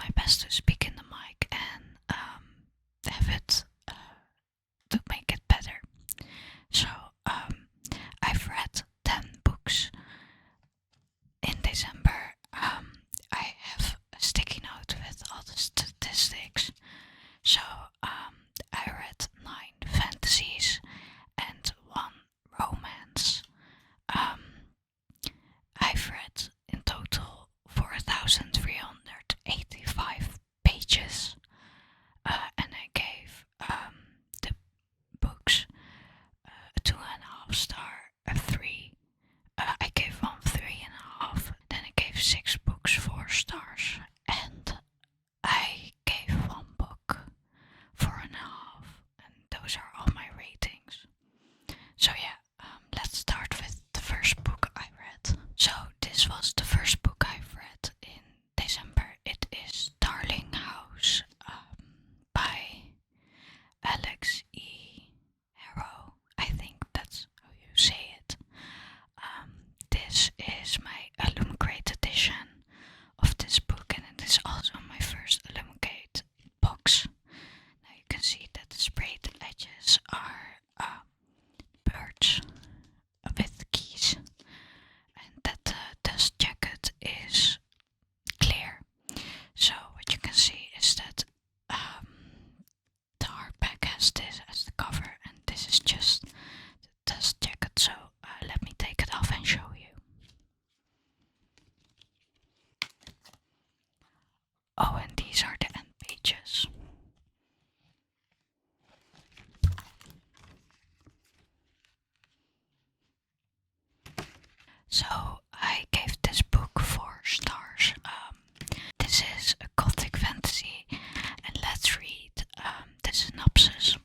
my best to speak in the mic and have it to make it better. So I've read 10 books in December. I have a sticky note with all the statistics. So I read 9 fantasies and 1 romance. I've read in total 4,385 pages, and I gave the books a 2.5 star, a 3. I gave one 3.5, then I gave 6 books 4 stars, and I gave 1 book 4.5, and those are all my ratings. So yeah, let's start with the first book I read. So this was the first book I've read in December. It is Starling House by Alex E. Harrow. I think that's how you say it. This is my Illumicrate edition of this book, and it is also my first Illumicrate box. Now you can see that the sprayed edges are birds with keys, and that the dust jacket is clear. So what you can see is that the hardback has this as the cover, and this is just the dust jacket. So let me take it off and show you. Oh, and these are the end pages. So I gave this book 4 stars. This is a gothic fantasy, and let's read the synopsis,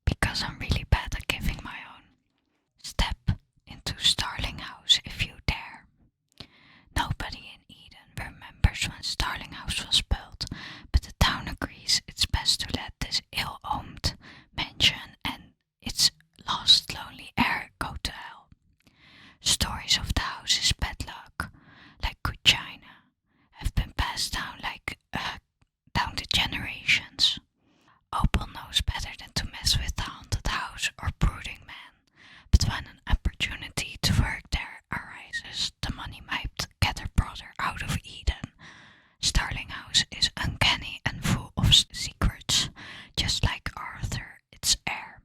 because I'm really bad at giving my own. Step into Starling House if you dare. Nobody in Eden remembers when Starling House was built, but the town agrees it's best to let this ill-omened mansion and its lost lonely heir go to hell. Stories of the house's bad luck, like good china, have been passed down down the generations. Opal knows better than to mess with the haunted house or brooding man, but when an opportunity to work there arises, the money might get her brother out of Eden. Starling House is uncanny and full of secrets, just like Arthur, its heir.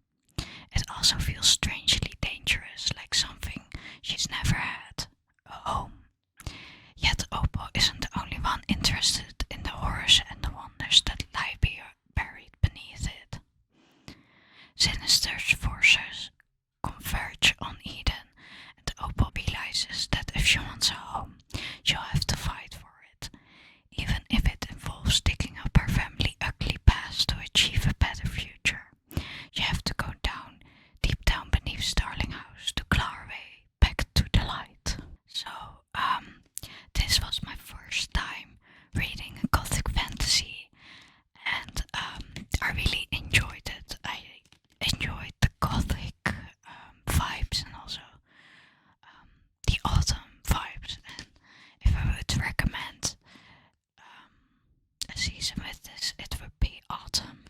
It also feels strangely dangerous, like something she's never had, a home. Yet Opal isn't the only one interested in the horrors and the wonders that lie buried beneath it. Sinister forces converge on Eden, and Opal realizes that if she wants a home, she'll have to fight for it, even if it involves digging up her family ugly past to achieve a better future. You have to go down, deep down beneath Starling House to claw her way back to the light. So, this was my first time reading a gothic fantasy, and I really enjoyed it. I enjoyed the gothic vibes, and also the autumn vibes, and if I would recommend a season with this, it would be autumn.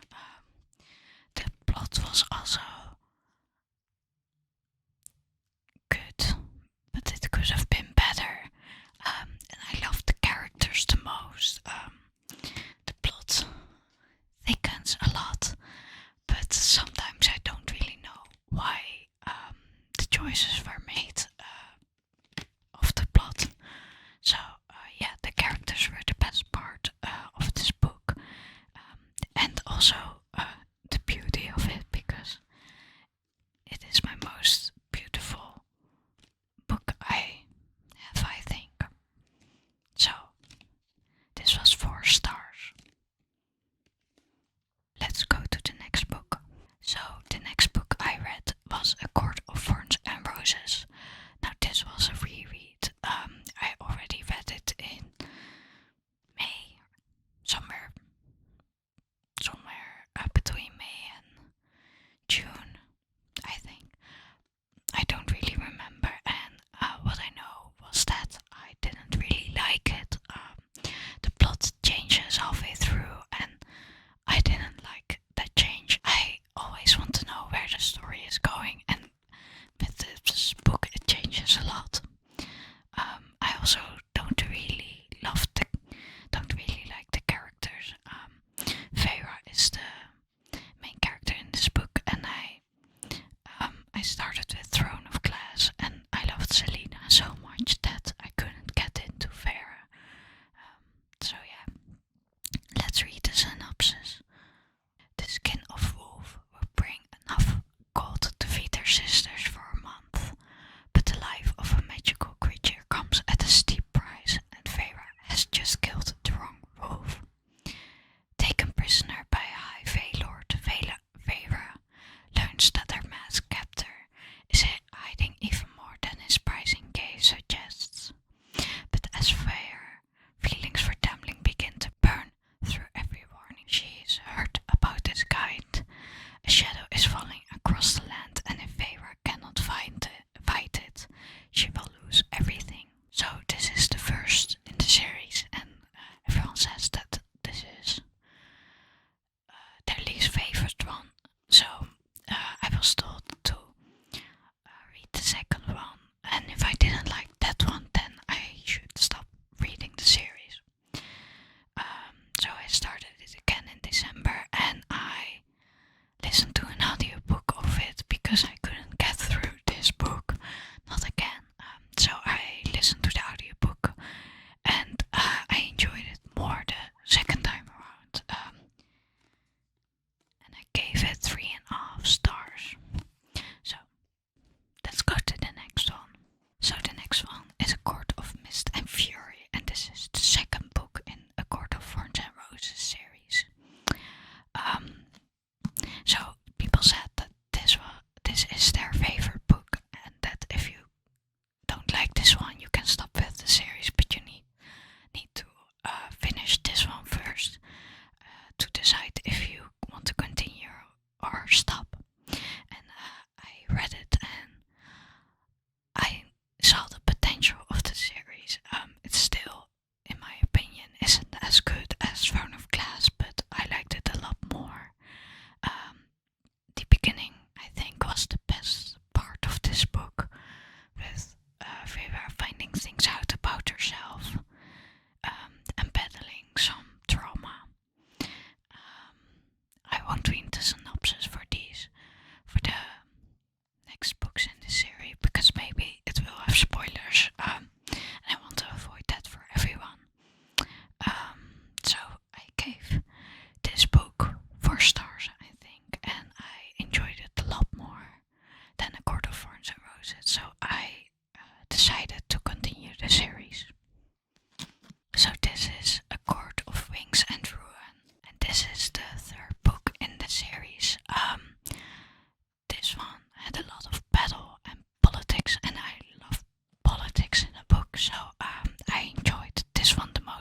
The plot was also good, but it could have been better, and I loved the characters the most. The plot thickens a lot, but sometimes I don't really know why the choices were made of the plot. So yeah, the characters were the best part of this book, and also the beauty of it, because it is my most beautiful book I have, I think. So this was 4 stars. Let's go to the next book. So the next book I read was A Court of Thorns and Roses. Now this was a reread. I already read it in May, somewhere between May and June, I think. I don't really remember, and what I know was that I didn't really like it.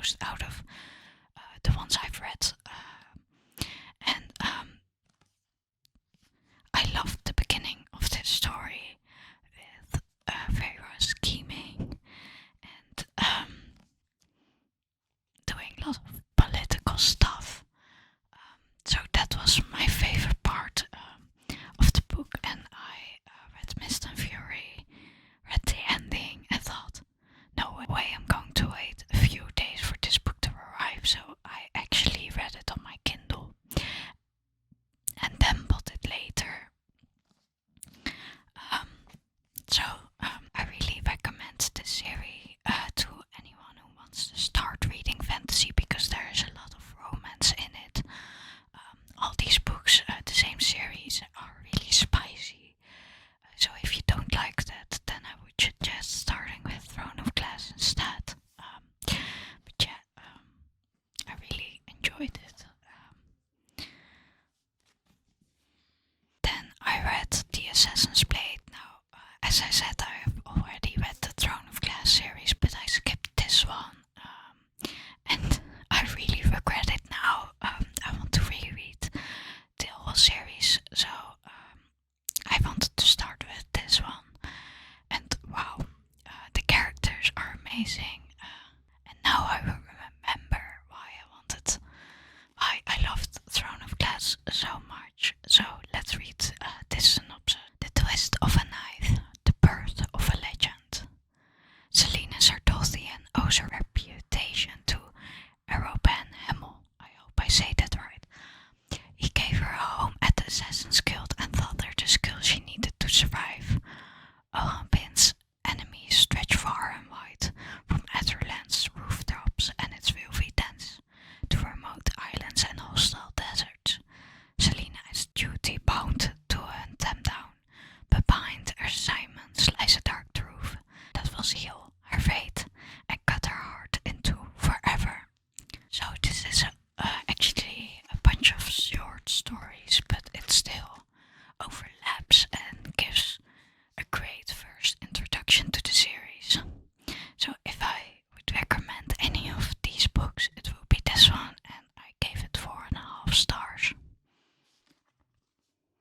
most out of the ones I've read. And I loved the beginning of this story with Feyre scheming and doing a lot of political stuff. So that was my favorite part of the book, and I read Mist and Fury, read the ending, and thought, no way I'm going to wait a few days for this book to arrive. So I actually read it on my Kindle and then bought it later. I really recommend this series to anyone who wants to start reading fantasy, because there is a lot of romance in it. All these books, the same series, are really spicy. So if you don't like that, then I would suggest starting with Throne of Glass instead. But yeah, I really enjoyed it. Then I read the Assassin's Blade. Now, as I said, I have already read the Throne of Glass series, but I skipped this one. And I really regret it now. I want to reread the whole series, so I wanted to start with this one. And wow, the characters are amazing. And now I remember why I loved Throne of Glass so much. So let's read this synopsis. The twist of a knife, the birth of a legend. Selena Sartothian owes her reputation to Eroban Hemmel. I hope I say that right. He gave her a home at the Assassin's Guild and taught her the skills she needed to survive. Ohampin's enemies stretch far and wide, from Etherland's rooftops and its filthy dens to remote islands and hostile deserts. Selena is duty bound to hunt them down, but behind her assignments lies a dark truth that will seal her fate and cut her heart into forever. So this is actually a bunch of short stories, but it still overlaps and gives a great first introduction to the series. So if I would recommend any of these books, it will be this one, and I gave it 4.5 stars.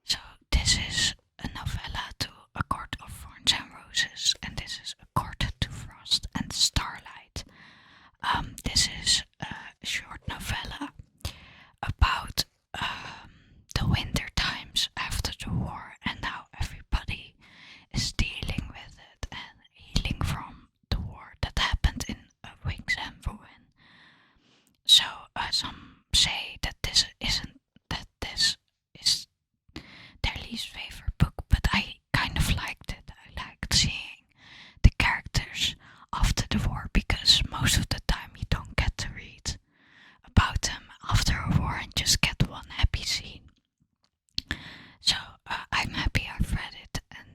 So this is a novella to A Court of Thorns and Roses, and this is A Court to Frost and Starlight. This is a short novella about the winter times after the war and how everybody is dealing with it and healing from the war that happened in Wings and Ruin. So some say that this is their least favorite book, but I kind of liked it. I liked seeing the characters after the war, because most of the time you don't get to read about them after a war and just get one happy scene. So I'm happy I've read it, and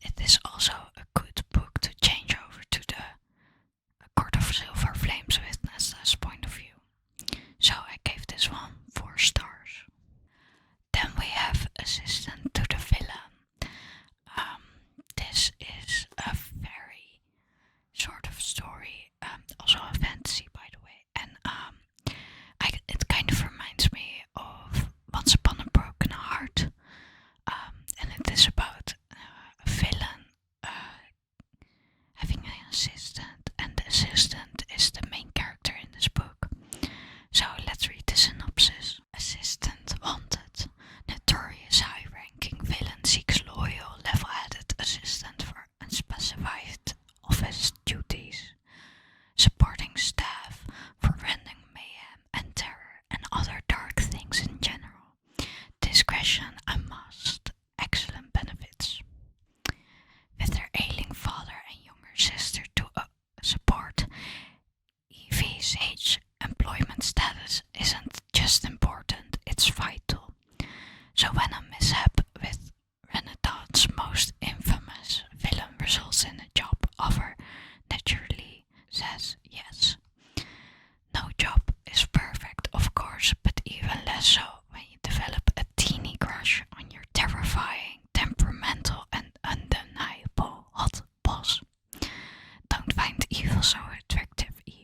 it is also a good book to change over to the Court of Silver Flames witness's point of view. So I gave this one 4 stars. Then we have Assistant to the Villain. This is a very sort of story, also a fantasy by the way, and it kind of reminds me of Once Upon a Broken Heart, and it is about a villain having an assistant, and the assistant is the main character in this book. So let's read the synopsis. Assistant wanted. Notorious high-ranking villain seeks loyal, level-headed assistant for unspecified office duties. Supporting staff for rendering mayhem and terror and other dark things in general. Discretion a must. Excellent benefits. With her ailing father and younger sister to support, Evie's age employment status isn't just important, it's vital. So when a mishap with Renaissance most infamous villain results in a job offer, naturally says yes. No job is perfect, of course, but even less so when you develop a teeny crush on your terrifying, temperamental and undeniable hot boss. Don't find evil so attractive, Eve.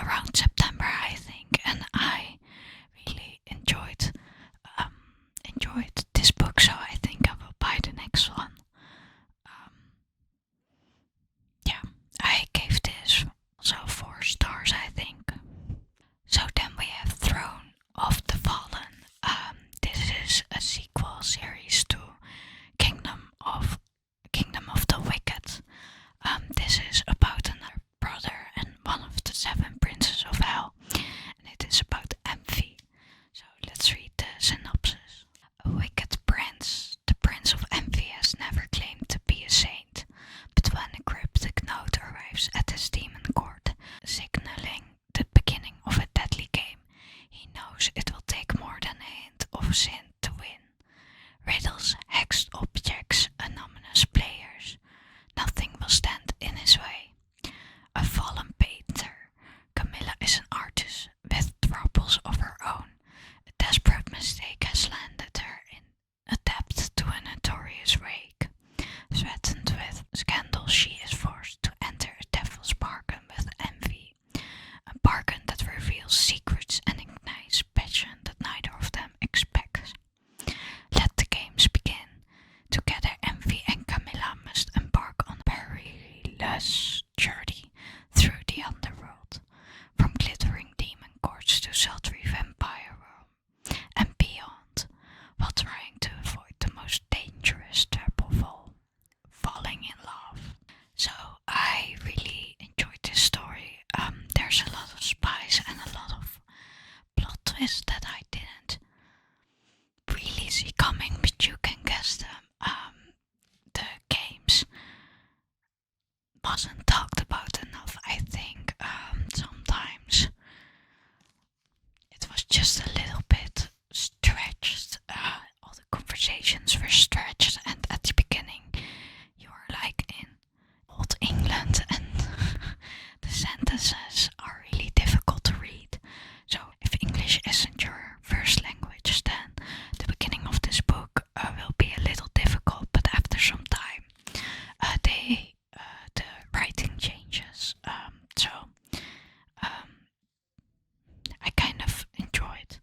around September, I think, and I really um, enjoyed this book, so I think I will buy the next one. Um, yeah, I gave this also 4 stars, I think. So then we have Throne of the Fallen. This is a sequel series to Kingdom of the Wicked. This is about another brother and one of the 7 princes of hell, and it is about envy. So let's read the synopsis. A wicked prince, the Prince of Envy, has never claimed to be a saint, but when a cryptic note arrives at his demon court, signaling the beginning of a deadly game, he knows it will take more than a hint of sin to win. Riddles, hexed objects, anonymous players, nothing will stand in his way. A fallen painter, Camilla is an artist with troubles of her own. A desperate mistake has landed her in a debt to a notorious rake. Threatened with scandal, she is forced to enter a devil's bargain with envy. A bargain that reveals secrets and ignites passion that neither of them expects. Let the games begin. Together, Envy and Camilla must embark on a perilous journey through the underworld, from glittering demon courts to sultry vampire realm and beyond, while trying to avoid the most dangerous trap of all, falling in love. So I really enjoyed this story. There's a lot of spice and a lot of plot twists that I didn't really see coming, but you can guess them. The games wasn't talked about enough, I think. Sometimes it was just a little bit stretched. All the conversations were stretched, and at the beginning you are like in old England, and the sentences are really difficult to read. So if English isn't your first language, then the beginning of this book will be a little difficult, but after some time the writing changes. I kind of enjoyed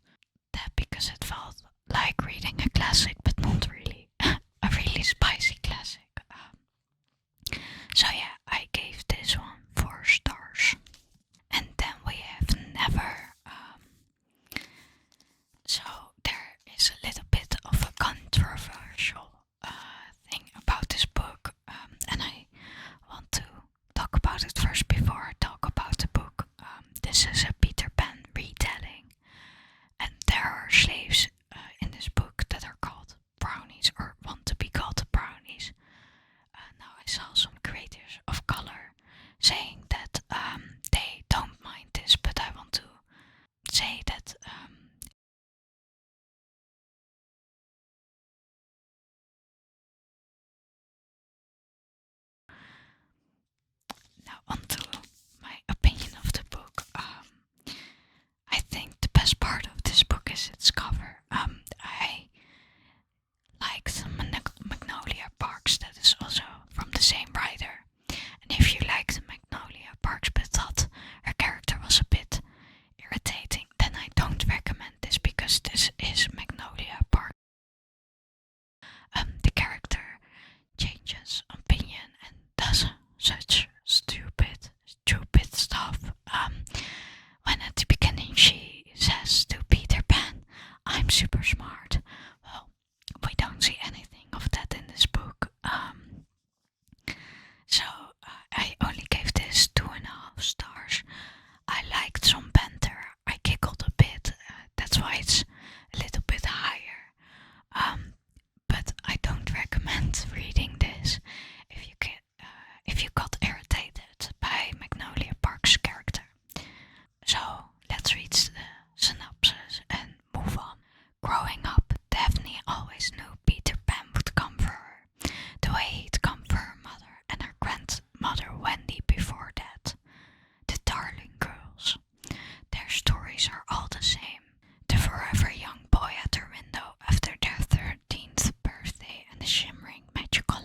that because it felt like reading a classic, but not really a really spicy classic. So yeah, I gave this one 4 stars. And then we have Never. So there is a little bit of a controversial thing about this book, and I want to talk about it first before I talk about the book. This is a Peter Pan retelling, and there are slaves in this book that are called brownies, or want to be called brownies. Now I saw some creators of color saying that they don't mind this, but I want to say that now onto my opinion of the book. I think the best part of this book is its cover. I liked Magnolia Parks, that is also from the same writer. And if you liked Magnolia Parks but thought her character was a bit irritating, then I don't recommend this, because this is Magnolia Park. The character changes opinion and does such stupid stuff. When at the beginning she says to Peter Pan, "I'm super smart." Well, we don't see anything of that in this book. So I only gave this 2.5 stars. I liked some banter. I giggled a bit. That's why it's a little bit higher. But I don't recommend reading this if you got irritated by Magnolia Park's character. So let's read the synopsis and move on. Growing up, Daphne always knew Peter Pan would come for her, the way he'd come for her mother and her grandmother Wendy before that. The Darling Girls. Their stories are all the same. The forever young boy at her window after their 13th birthday and the shimmering magical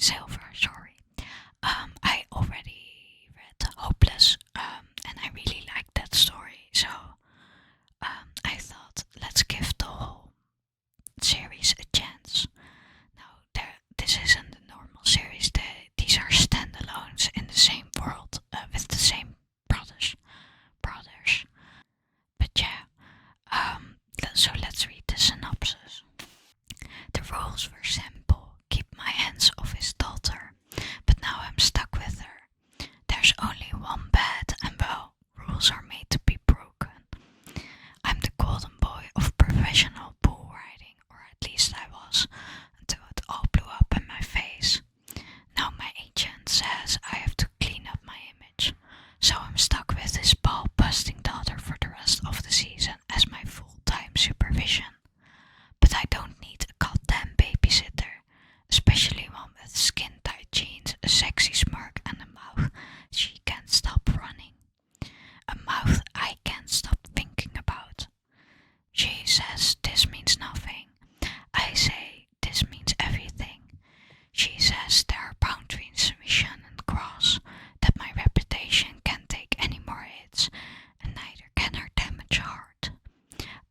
silver, sorry. I already read Hopeless, and I really liked that story, so I thought let's give the whole series a chance. Now, this isn't a normal series. These are standalones in the same world with the same brothers. Brothers. But yeah, so let's read the synopsis. The rules were simple. Keep my hands off his daughter. But now I'm stuck with her. There's only one bed, and well, rules are made to be broken. I'm the golden boy of professional bull riding, or at least I was, until it all blew up in my face. Now my agent says I have to clean up my image, so I'm stuck with this ball-busting daughter for the rest of the season as my full-time supervision. But I don't need a goddamn babysitter, especially one with skin-tight jeans, a sexy smirk, and a mouth she can't stop running. A mouth I can't stop thinking about. She says this means nothing. I say this means everything. She says there are boundaries we shouldn't cross, that my reputation can't take any more hits, and neither can her damaged heart.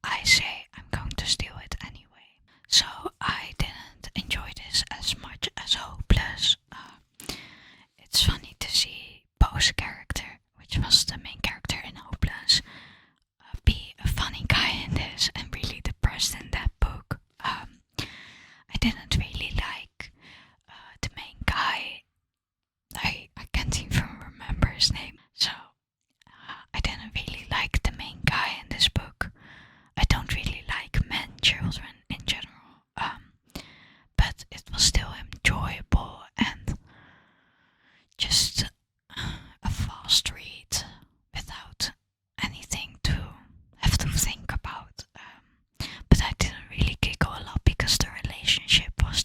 I say I'm going to steal it anyway. So I didn't enjoy this as much as Hopeless. It's funny to see Poe's character, which was the main character in Hopeless, be a funny guy in this and really depressed in that book. I didn't really like the main guy. I can't even remember his name. So I didn't really like the main guy in this book. I don't really like men, children in general. But it was still enjoyable and just a fast read without anything to have to think about. But I didn't really giggle a lot because the relationship was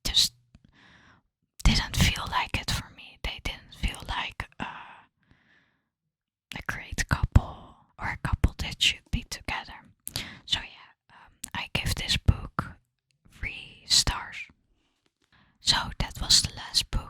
just didn't feel like it for me. They didn't feel like a great couple or a couple that should be together. So yeah, I give this book 3 stars. So that was the last book